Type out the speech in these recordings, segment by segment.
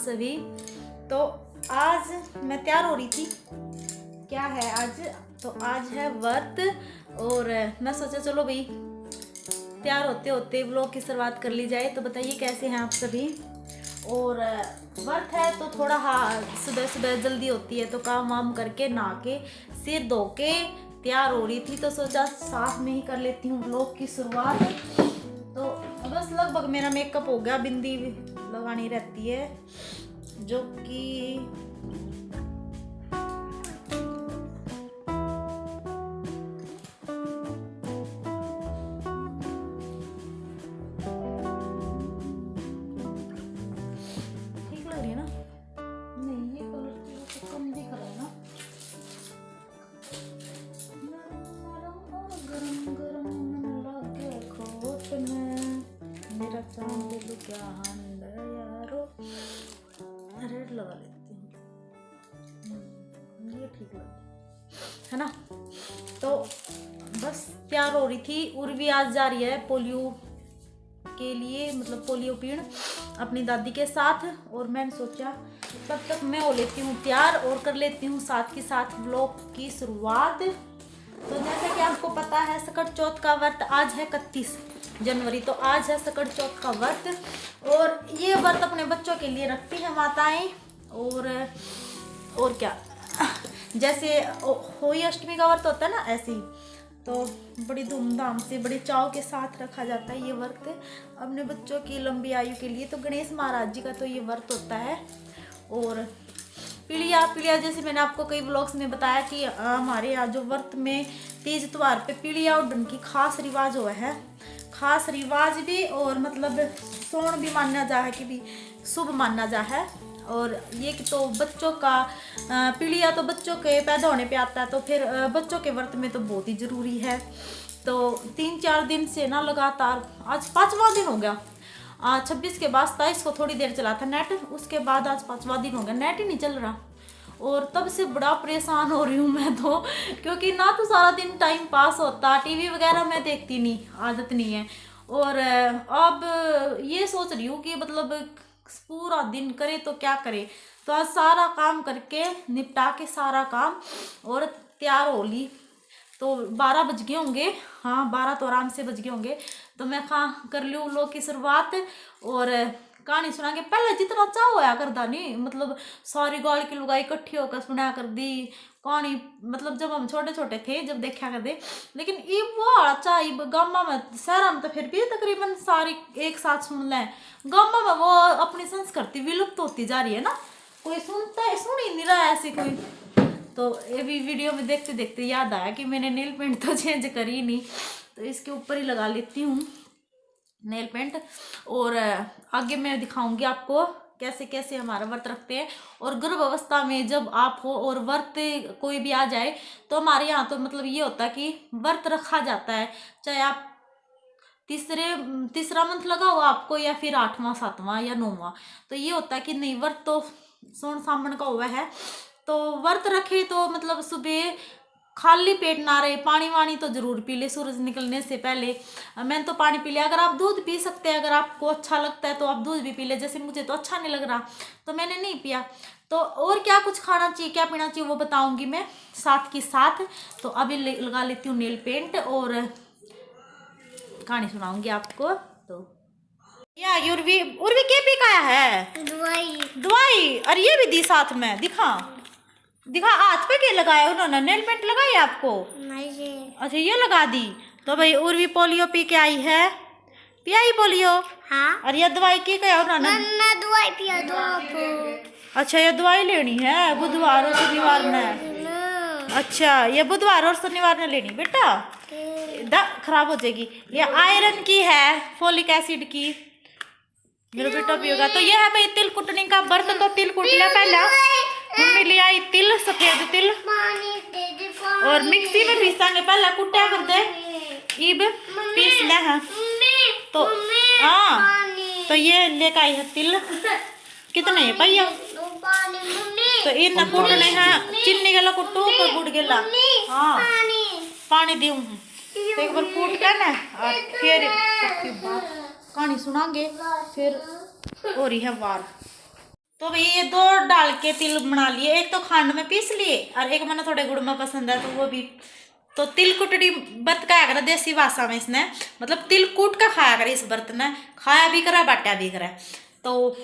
सभी। तो आज मैं तैयार हो रही थी, क्या है आज, तो आज है व्रत। और मैं सोचा चलो भाई तैयार होते होते व्लॉग की शुरुआत कर ली जाए। तो बताइए कैसे हैं आप सभी। और व्रत है तो थोड़ा सुबह सुबह जल्दी होती है, तो काम वाम करके नहा के सिर धो के तैयार हो रही थी, तो सोचा साथ में ही कर लेती हूँ व्लॉग की शुरुआत। तो बस लगभग मेरा मेकअप हो गया, बिंदी लगानी रहती है जो कि ठीक लग रही है ना। नहीं ये कलर तो कम दिख रहा है ना। गरम गरम लगे खोट में मेरा चांद क्या हाल है यारो। रेड लगा लेती हूँ, ये ठीक लग है ना। तो बस तैयार हो रही थी। उर्वी आज जा रही है पोलियो के लिए, मतलब पोलियो पीण अपनी दादी के साथ। और मैंने सोचा तब तक मैं हो लेती हूँ तैयार और कर लेती हूँ साथ के साथ व्लॉग की शुरुआत। तो जैसे कि आपको पता है सकट चौथ का व्रत आज है 31 जनवरी। तो आज है सकट चौथ का व्रत, और ये व्रत अपने बच्चों के लिए रखती है माताएं। और क्या, जैसे होली अष्टमी का व्रत होता है ना, ऐसे ही तो बड़ी धूमधाम से बड़े चाव के साथ रखा जाता है ये व्रत अपने बच्चों की लंबी आयु के लिए। तो गणेश महाराज जी का तो ये व्रत होता है। और पीढ़िया जैसे मैंने आपको कई व्लॉग्स में बताया कि हमारे यहाँ जो व्रत में तीज त्योहार पे पीढ़िया उड्डन की खास रिवाज हुआ है, खास रिवाज भी। और मतलब सोण भी माना जा है कि भी शुभ माना जा है। और ये कि तो बच्चों का पीढ़िया तो बच्चों के पैदा होने पे आता है, तो फिर बच्चों के व्रत में तो बहुत ही ज़रूरी है। तो 3-4 दिन से ना लगातार, आज 5वां दिन हो गया। 26 के बाद 27 को थोड़ी देर चला था नेट, उसके बाद आज 5वां दिन हो गया, नेट ही नहीं चल रहा। और तब से बड़ा परेशान हो रही हूँ मैं तो, क्योंकि ना तो सारा दिन टाइम पास होता, टीवी वगैरह मैं देखती नहीं, आदत नहीं है। और अब ये सोच रही हूँ कि मतलब पूरा दिन करे तो क्या करे। तो आज सारा काम करके निपटा के सारा काम और तैयार हो ली। तो 12 बज गए होंगे, हाँ 12 तो आराम से बज गए होंगे। तो मैं कर लूँ लोग की शुरुआत और कहानी सुना के। पहले जितना चाह होया करता नहीं, मतलब सारी गाल की लुगाई इकट्ठी होकर सुना कर दी कहानी, मतलब जब हम छोटे छोटे थे जब देखा करते। लेकिन इब वो चाह गामा में, शहर में तो फिर भी तकरीबन सारी एक साथ सुन लें। गामा में वो अपनी संस्कृति विलुप्त होती जा रही है ना, कोई सुनता है, सुन ही नहीं रहा है ऐसी कोई। तो ये भी वीडियो में देखते देखते याद आया कि मैंने नेल पेंट तो चेंज करी नहीं, तो इसके ऊपर ही लगा लेती हूँ नेल पेंट। और आगे मैं दिखाऊंगी आपको कैसे कैसे हमारा व्रत रखते हैं। और गर्भ अवस्था में जब आप हो और व्रत कोई भी आ जाए, तो हमारे यहाँ तो मतलब ये होता है कि व्रत रखा जाता है, चाहे आप तीसरा मंथ लगा हो आपको, या फिर 8वां 7वां या 9वां। तो ये होता है कि नहीं व्रत तो सोन सामन का हुआ है, तो व्रत रखे तो मतलब सुबह खाली पेट ना रहे, पानी वानी तो जरूर पी ले सूरज निकलने से पहले। मैंने तो पानी पी लिया। अगर आप दूध पी सकते हैं, अगर आपको अच्छा लगता है तो आप दूध भी पी ले, जैसे मुझे तो अच्छा नहीं लग रहा तो मैंने नहीं पिया। तो और क्या कुछ खाना चाहिए क्या पीना चाहिए वो बताऊंगी मैं साथ के साथ। तो अभी लगा लेती हूँ नेल पेंट और कहानी सुनाऊंगी आपको। तो या उर्वी क्या पी खाया है? दवाई। और ये भी दी साथ में, दिखा हाथ पे क्या लगाया उन्होंने? नेल पेंट लगाई आपको? नहीं। अच्छा ये लगा दी। तो भाई उर्वी पोलियो पी के आई है, पियाई पोलियो। हाँ। और ये दवाई की क्या उन्होंने? दवाई पिया दो। अच्छा ये दवाई लेनी है बुधवार और शनिवार में? अच्छा ये बुधवार और शनिवार में लेनी बेटा, खराब हो जाएगी। ये आयरन की है, फोलिक एसिड की, मेरा बेटा पिएगा। तो ये है भाई तिल कुटने का व्रत। तो तिल कुट लिया पहला, मम्मी ले आई तिल, सफेद तिल, और मिक्सी में पीसांगे। पहला कुटिया कर दे, इब पीस ले है। तो हाँ, तो ये लेकर आई है तिल, कितने है भैया? तो इन कुटने हैं, चीनी गला कुटू तो गुड़ गला। हाँ पानी दूँ तो एक बार कूट के ना, और फिर सबकी बात कहानी सुनाएंगे। फिर हो रही है वार। तो भाई ये 2 डाल के तिल बना लिए, एक तो खांड में पीस लिए और एक मैंने थोड़े गुड़ में पसंद है तो वो भी। तो तिल कुटड़ी व्रत खाया करा देसी भाषा में इसने, मतलब तिल कूट का खाया करे इस व्रत ने, खाया भी करा बाटा भी करा। तो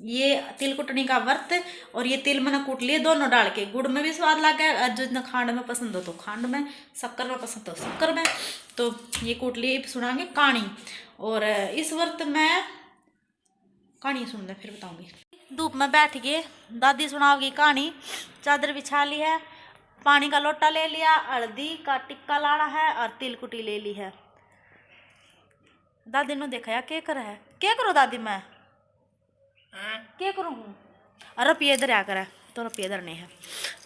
ये तिल कुटनी का व्रत, और ये तिल मैंने कूट लिए दोनों डाल के, गुड़ में भी स्वाद लग गया, और जितना खांड में पसंद हो तो खांड में, शक्कर में पसंद हो शक्कर में। तो ये कूट लिए, सुनाएंगे कहानी। और इस व्रत में कहानी सुन ले फिर बताऊंगी। धूप में बैठ गए, दादी सुनाओगी कहानी। चादर बिछा ली है, पानी का लोटा ले लिया, हल्दी का टिक्का लाना है और तिल कुटी ले ली है। दादी ने देखा यार क्या कर है, क्या करो दादी मैं क्या करूँ, अरे रुपये इधर आ कर, तो रुपये इधर नहीं है।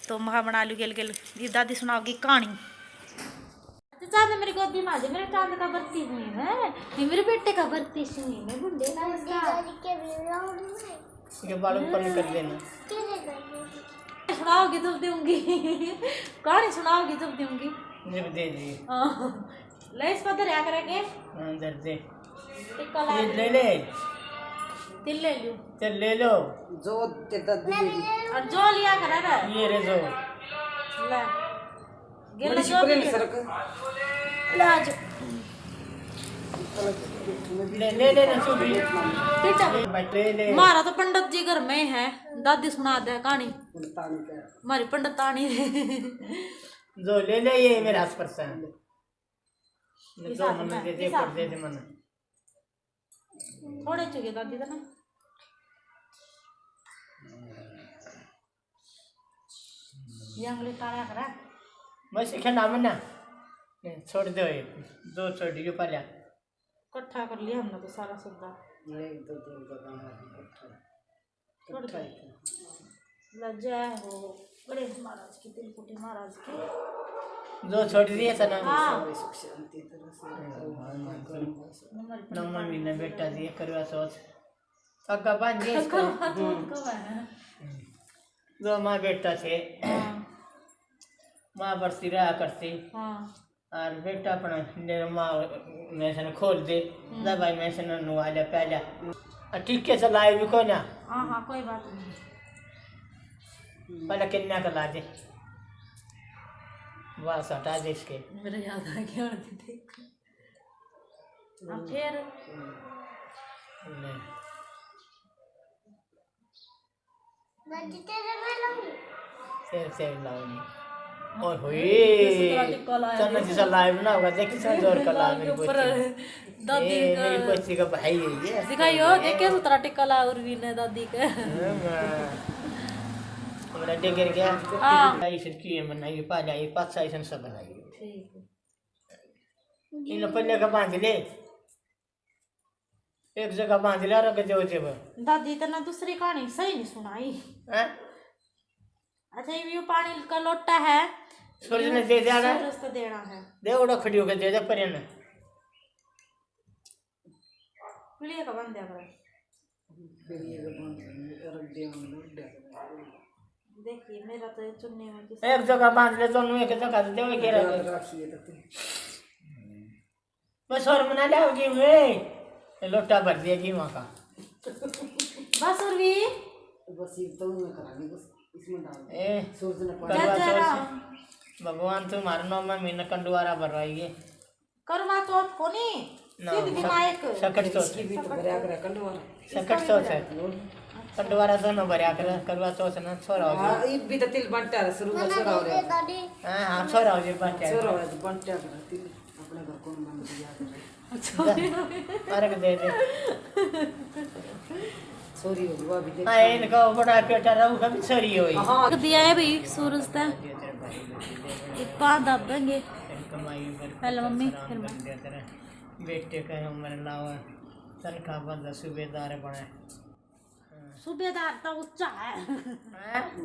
तो मैं बना लू गेल गेल, ये दादी सुनाओगी कहानी। चांद मेरी गोदी में आ जाए, मेरे चांद का बत्ती हुई है, ये मेरे बेटे का बत्ती हुई है, बुढ़े का के बालों पर कर देना। सुनाओगी तब दूंगी, कहानी सुनाओगी तब दूंगी। जब दे दी ले इस पर दरिया करेंगे। अंदर दे टिक्का ला ले ले तिल ले लूं, चल ले लो जो तेरा दीदी और जो लिया करा रे ये रे जो ले गेल मनीष जो प्रेम सरक ला जो ले ले ले ना सुबी बेटा बैठे ले। मारा तो पंडित जी घर में है, दादी सुना दे कहानी, तानी का हमारी पंडितानी जो ले ले ये मेरे हाथ पर से हिसाब तो मन में, दे दे हिसाब कर दे दे मन थोड़े चुके दादी का ना। ये अंगली टाला करा मैं सीखे नाम ना छोड़ दो ये दो छोड़ दियो पहले इकट्ठा कर लिया हमने तो सारा सौदा, एक दो तीन का काम है लज्जा हो गणेश महाराज की, तिलकुटी महाराज की। दो छोड़ दिए था ना। हाँ सुख शांति तरह से नम्मा मीना बेटा दिए करवा सोच पक्का बांध दिए इसको। दो माँ बेटा थे, माँ बरती रहा करती और बेटा अपना माँ में से खोल दे दवाई में से नुआ लिया पहले ठीक है चलाए भी कोई ना। हाँ हाँ कोई बात नहीं, पहले किन्ना का ला दे बस हटा दे इसके। मेरे याद आ गया और देख अब फिर से लाऊंगी और होए चन्ना जैसा लाइव ना होगा देखिए सर जोर का ला मेरी बच्ची दादी मेरी बच्ची का भाई है ये दिखाइयो देखिए सुतरा टिक्का ला और भी ने दादी के हमारा डेगर गया हाँ ऐसे की है मना ये पा जाए पाँच ऐसे सब बनाई ठीक है। इन पल्ले का बांध ले एक जगह बांध ले रख जो जब दादी तो ना दूसरी कहानी सही नहीं सुनाई। हैं अच्छा ये पानी का लोटा है, सूरज ने दे दिया ना सूरज को देना है, दे उड़ा खड़ी होकर दे दे पर ना पीलिए का बंद दिया करो। देखिए मेरा तो चुन्नी में किसी एक जगह बांध ले दोनों एक जगह दे दे के रखिए तो बस और मना लाओगी वे लोटा भर दिएगी वहाँ का बस और भी बस ये तो मैं करानी बस इसमें डाल ए सूरज ने करवा जा रहा सोच भगवान तुम्हारे नाम में मीना कंडुआरा भरवाइए करमा चौथ को नहीं सिद्ध विनायक सकट सोच भी तो भरया कर कंडवार सकट सोच है कंडुआरा दोनों भरया कर करवा सोच ना छोरा हो हां ये भी तो तिल बंटा है शुरू में छोरा हो रहा है हां हां छोरा हो जी बात है छोरा हो तो बंटा कर तिल अपने घर कौन बंद दिया कर अरे दे दे सॉरी हुआ भी देख हां इनका बड़ा पेटा रहू कभी छोरी होई हां दिया है भाई सूरज ता इतना दबेंगे कमाई पहले मम्मी फिर मैं बेटे का उम्र लावा तनखा बंद सूबेदार बने सूबेदार तो ऊंचा है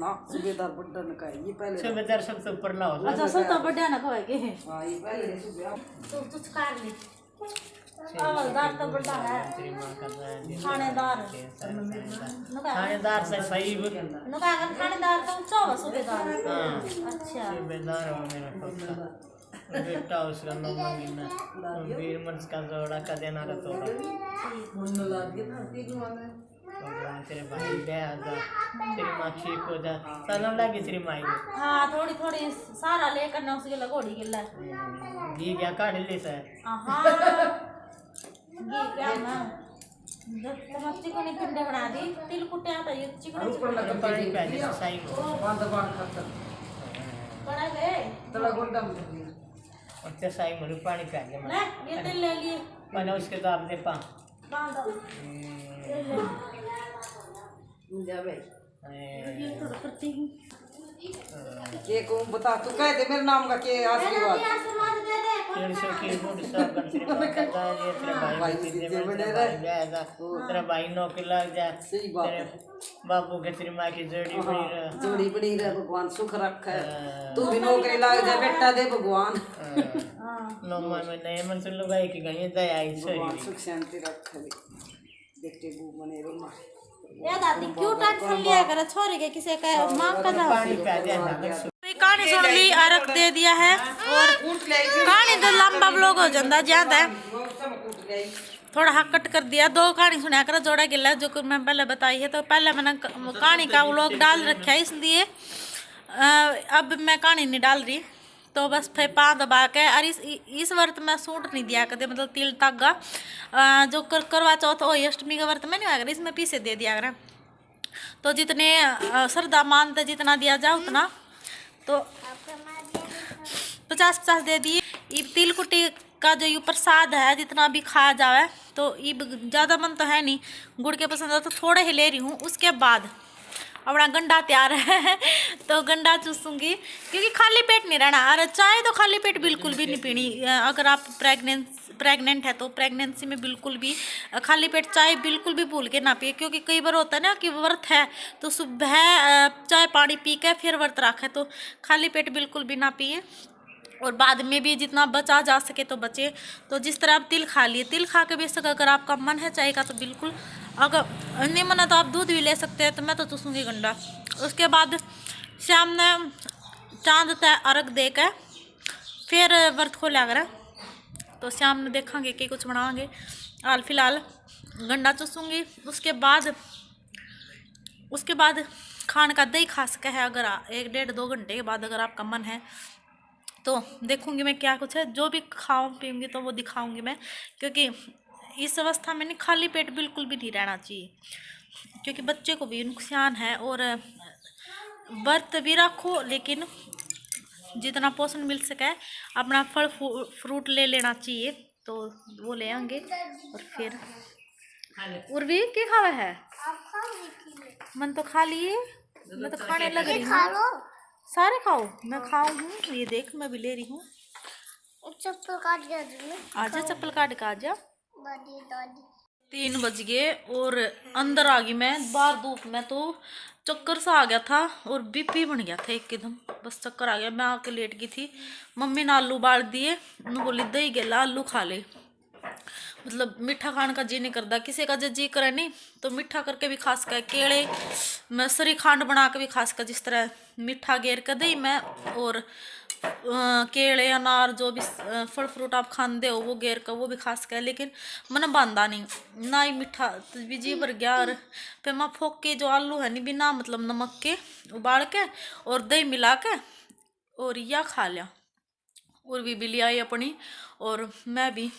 ना सूबेदार बंटा न का ये पहले सूबेदार सब तो ऊपर लाओ अच्छा सब तो बढ़िया ना कहे के हां ये पहले सूबेदार तो तुझ कार ले हवलदार तो बड़ा है थानेदार थानेदार से सही नुका अगर थानेदार तो ऊंचा हो सूबेदार हाँ अच्छा सूबेदार हो मेरा पक्का बेटा उसका नाम मीना वीर मंच का जोड़ा का देना रहा तो मन लग गया ना तीन वाला भगवान तेरे भाई ले आजा, तेरी माँ ठीक हो जा। सलाम लागी तेरी माई को। हाँ थोड़ी थोड़ी सारा लेकर ना उसके लगोड़ी गिल्ला घी क्या काट ले सर। हाँ ये क्या ना तमाम चिकनी पिंडे बना दी तिल कुटे आता ये चिकनी ऊपर लगा पानी पै दे साई को। बांध बांध खत्म बड़ा वे तला गुंडा में और ते साई मरु पानी पै दे ले ये तेल ले लिए मैंने उसके दाब दे पा। बांधो जा भाई ये तो करती हूँ के को बता तू कह दे मेरे नाम का के आशीर्वाद आशीर्वाद दे दे 150 की गुड़ सब बन तेरे पास करता है ये तेरे भाई को दे दे जाएगा तेरा भाई नौकरी लग जा। सही बात तेरे है बाबू के तेरी माँ की जोड़ी बड़ी रह। जोड़ी बड़ी रहे भगवान सुख रखे तू भी नौकरी लग जा बेटा दे भगवान नौमा में नए मन से लुगाई की गई दया आई भगवान सही। सुख शांति रखे देखते बू बने रोमा ये दादी क्यों टेंशन लिया करे छोरी के किसी का मां का जाओ पानी पै दे ना। कहानी सुन ली अर्घ दे दिया है और कहानी तो लंबा ब्लॉग हो जाता ज्यादा है थोड़ा हक कट कर दिया। 2 कहानी सुना कर जोड़ा गिला जो कि मैं पहले बताई है तो पहले मैंने कहानी का व्लॉग डाल रखा है इसलिए अब मैं कहानी नहीं डाल रही तो बस फिर पा दबा के और इस व्रत में सूट नहीं दिया करते मतलब तिल तागा जो करवा चौथ हो अष्टमी का व्रत में नहीं आया इसमें पीसे दे दिया करें तो जितने श्रद्धा मानते जितना दिया जाए उतना तो 50-50 दे दिए। ये तिल कुटी का जो ये प्रसाद है जितना भी खा जाए तो ये ज़्यादा मन तो है नहीं गुड़ के पसंद है तो थोड़े ही ले रही हूँ। उसके बाद अपना गंडा तैयार है तो गंडा चूसूंगी क्योंकि खाली पेट नहीं रहना और चाय तो खाली पेट बिल्कुल भी नहीं पीनी। अगर आप प्रेग्नेंट है तो प्रेगनेंसी में बिल्कुल भी खाली पेट चाय बिल्कुल भी भूल के ना पिए क्योंकि कई बार होता है ना कि व्रत है तो सुबह चाय पानी पी के फिर व्रत रखे तो खाली पेट बिल्कुल भी ना पिए और बाद में भी जितना बचा जा सके तो बचे। तो जिस तरह आप तिल खा लिए तिल खा के बेशक अगर आपका मन है चाय का तो बिल्कुल अगर नहीं मन है तो आप दूध भी ले सकते हैं तो मैं तो चूसूँगी गंडा। उसके बाद शाम ने चांद तय अर्घ दे के फिर व्रत खोला कर तो शाम में देखेंगे कि कुछ बनाएंगे। हाल फिलहाल गंडा चूसूँगी उसके बाद खान का दही खा सके है अगर 1-1.5-2 घंटे के बाद अगर आपका मन है तो देखूंगी मैं क्या कुछ है जो भी खाऊं पीऊँगी तो वो दिखाऊंगी मैं क्योंकि इस अवस्था में नहीं खाली पेट बिल्कुल भी नहीं रहना चाहिए क्योंकि बच्चे को भी नुकसान है और व्रत भी रखो लेकिन जितना पोषण मिल सके अपना फल फ्रूट ले लेना चाहिए तो वो ले आएंगे। और फिर उर्वी क्या खावा है मन तो खा लिए मैं तो खाने लग रही हूँ सारे खाओ मैं खाऊं हूँ ये देख मैं भी ले रही हूँ। चप्पल काट गया आजा चप्पल काट के आजा। 3 बज गए और अंदर आ गई मैं बाहर धूप में तो चक्कर सा आ गया था और बीपी बन गया था एकदम बस चक्कर आ गया। मैं आके लेट गई थी मम्मी ने आलू बाल दिए उन्होंने बोली दही गेला आलू खा ले मतलब मीठा खाने का जी नहीं करता किसी का जो जी करे नहीं तो मीठा करके भी खा सका केले मैं सरी खांड बना के भी खा सका जिस तरह मीठा गेर कर दही मैं और केले अनार जो भी फल फ्रूट आप खाते हो वो गेर कर वो भी खा सका लेकिन मन बांधा नहीं ना ही मीठा भी जी भर गया। और फिर मैं फोक के जो आलू है नहीं बिना मतलब नमक के उबाल के और दही मिला के और या खा लिया और भी बिल्ली आई अपनी और मैं भी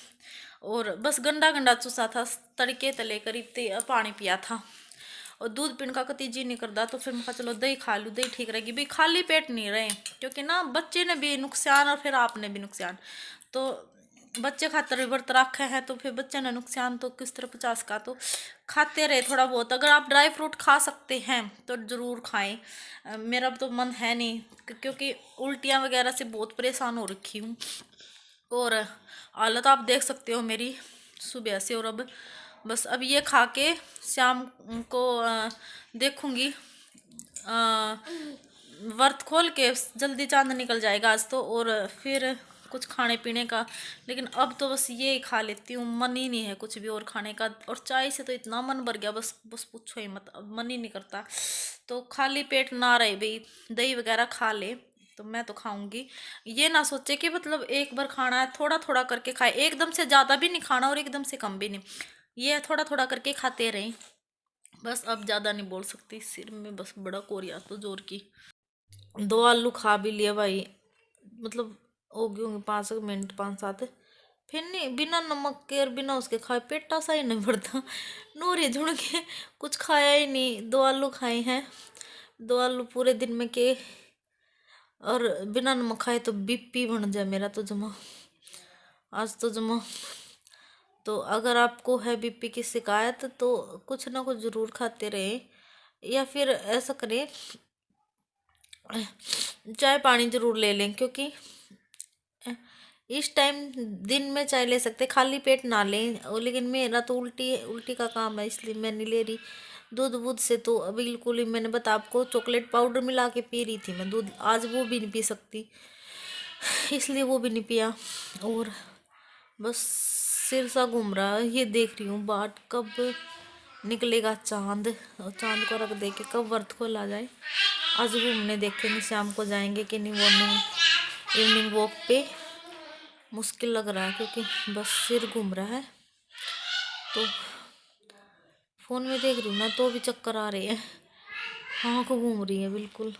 और बस गंडा चूसा था तड़के तले करीब पानी पिया था और दूध पीने का कती जी नहीं करता तो फिर मैं कहा चलो दही खा लूँ दही ठीक रहेगी भाई खाली पेट नहीं रहे क्योंकि ना बच्चे ने भी नुकसान और फिर आपने भी नुकसान तो बच्चे खातर व्रत रखे हैं तो फिर बच्चे ने नुकसान तो किस तरह 50 का तो खाते रहे थोड़ा बहुत। अगर आप ड्राई फ्रूट खा सकते हैं तो ज़रूर खाएं मेरा तो मन है नहीं क्योंकि उल्टियाँ वगैरह से बहुत परेशान हो रखी हूँ और हालत आप देख सकते हो मेरी सुबह से। और अब बस अब ये खा के शाम को देखूंगी व्रत खोल के जल्दी चांद निकल जाएगा आज तो और फिर कुछ खाने पीने का लेकिन अब तो बस ये ही खा लेती हूँ मन ही नहीं है कुछ भी और खाने का और चाय से तो इतना मन भर गया बस पूछो ही मत अब मन ही नहीं करता तो खाली पेट ना रहे भाई दही वगैरह खा ले तो मैं तो खाऊंगी। ये ना सोचे कि मतलब एक बार खाना है थोड़ा थोड़ा करके खाए एकदम से ज़्यादा भी नहीं खाना और एकदम से कम भी नहीं ये थोड़ा थोड़ा करके खाते रहें बस अब ज़्यादा नहीं बोल सकती, सिर में बस बड़ा कोरिया तो जोर की। 2 आलू खा भी लिया भाई, मतलब हो गए होंगे 5 मिनट 5-7। फिर नहीं, बिना नमक के और बिना उसके खाए पेटा सा ही नहीं भरता। नूरी झुड़ के कुछ खाया ही नहीं, 2 आलू खाए हैं। 2 आलू पूरे दिन में के, और बिना नमक खाए तो बीपी बन जाए मेरा तो जमा, आज तो जमा। तो अगर आपको है बीपी की शिकायत तो कुछ ना कुछ ज़रूर खाते रहें, या फिर ऐसा करें चाय पानी ज़रूर ले लें, क्योंकि इस टाइम दिन में चाय ले सकते, खाली पेट ना लें। लेकिन मेरा तो उल्टी का काम है, इसलिए मैं नहीं ले रही। दूध वूध से तो बिल्कुल ही, मैंने बता आपको चॉकलेट पाउडर मिला के पी रही थी मैं दूध, आज वो भी नहीं पी सकती, इसलिए वो भी नहीं पिया। और बस सिर सा घूम रहा है, ये देख रही हूँ बाट कब निकलेगा चांद, और चांद को रख दे के कब व्रत खोला जाए। आज घूमने देखेंगे शाम को जाएंगे कि नहीं, मॉर्निंग इवनिंग वॉक पे। मुश्किल लग रहा है क्योंकि बस सिर घूम रहा है, तो फ़ोन में देख रही हूँ ना तो भी चक्कर आ रहे हैं, आँख घूम रही है बिल्कुल।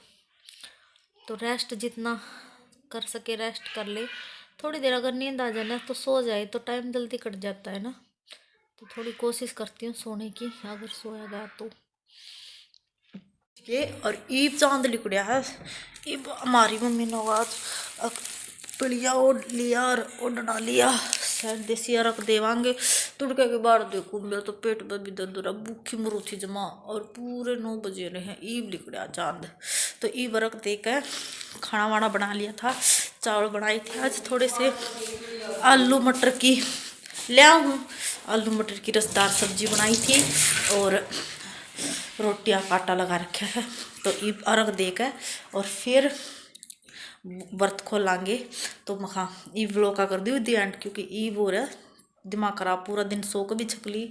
तो रेस्ट जितना कर सके रेस्ट कर ले, थोड़ी देर अगर नींद आ जाए ना तो सो जाए, तो टाइम जल्दी कट जाता है ना। तो थोड़ी कोशिश करती हूँ सोने की, अगर सोया गया तो। ये और ईब चांद लिकड़िया है, ईब हमारी मम्मी ने आज पिड़िया ओढ़ लिया और ओढ़ना लिया, शायद देसिया रख देवांगे। तुड़के के बाद देखो मेरा तो पेट में भी दर्द हो रहा, भूखी मरू थी जमा, और पूरे 9 बजे रहे हैं, ईब लिकड़िया चांद। तो ईब रख दे कर खाना वाना बना लिया था, चावल बनाए थे आज, थोड़े से आलू मटर की ले हूँ, आलू मटर की रसदार सब्जी बनाई थी, और रोटियां आटा लगा रखा है। तो ईब अर्घ देकर और फिर व्रत खोलांगे। तो मखा ईब व्लॉग का कर दी दी एंड, क्योंकि ईब हो रहा दिमाग खराब, पूरा दिन सो कभी छकली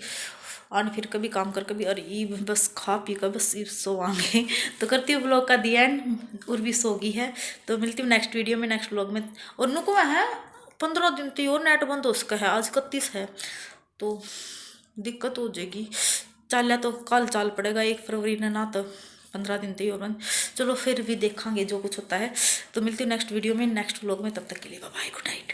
और फिर कभी काम कर कभी, और ईब बस खा पी कर बस ईब सोवांगे। तो करती हूँ व्लॉग का दी एंड, और भी सो गई है। तो मिलती हूँ नेक्स्ट वीडियो में, नेक्स्ट व्लॉग में। और नुको है 15 दिन तो और नेट बंद हो उसका है, आज 31 है, तो दिक्कत हो जाएगी। चल तो कल चाल पड़ेगा 1 फरवरी ने ना, तो 15 दिन तो ही और बंद। चलो फिर भी देखेंगे जो कुछ होता है। तो मिलती हूँ नेक्स्ट वीडियो में, नेक्स्ट व्लॉग में, तब तक के लिए बाय बाय, गुड नाइट।